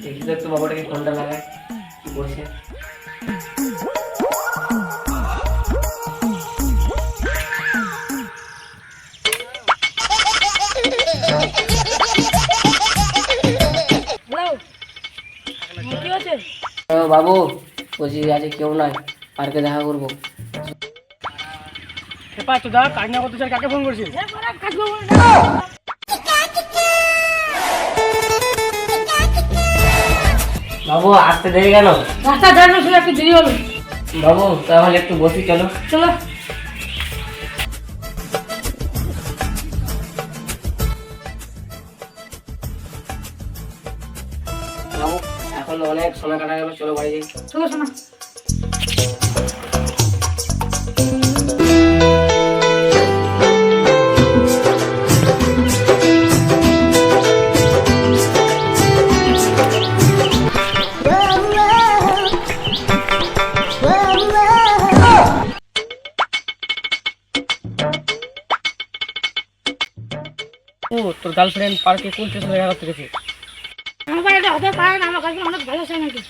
দেখি তো একটু বাবাটাকে ফোনটা লাগায় বসে। বাবু বলছি আজকে কেউ নাই, পার্কে দেখা করবো। কাজ না করতে চাই, কাকে ফোন করছিস? বাবু আসতে দেরি কেন? রাস্তা জানো ছিল একটু দেরি হলো। বাবু তাহলে একটু বসি, চলো চলো। বাবু এখন অনেক সময় কাটা গেল, চলো বাড়ি যাই। চলো শোনা। ও তোর গার্লফ্রেন্ড পার্কে কোন স্টেশনে দেখা করতে গেছে? আমার বাড়িতে হতে পারে না, আমার কাছে অনেক ভালো চাই নাকি।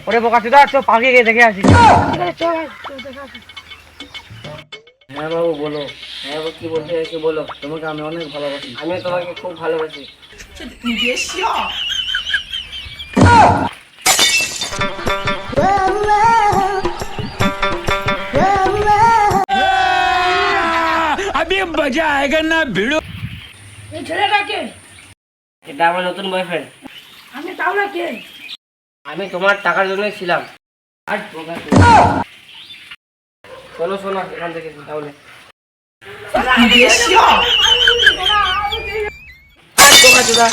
ওরে বোকা চোদা, চো পার্কে গিয়ে দেখে আসি। ঠিক আছে চল চল দেখা আছে। হ্যাঁ বাবু বলো। হ্যাঁ বাবু কি বলতে চাইছো বলো। তোমাকে আমি অনেক ভালোবাসি, আমি তোমাকে খুব ভালোবাসি। अभी मजा आएगा ना भिड़ो। এই ছেলেটা কে? এটা আমার নতুন বয়ফ্রেন্ড। আমি তাহলে কে? আমি তোমার টাকার জন্যই ছিলাম। আর চলো শোনা এখান থেকে তাহলে। আর বোকা চোদা।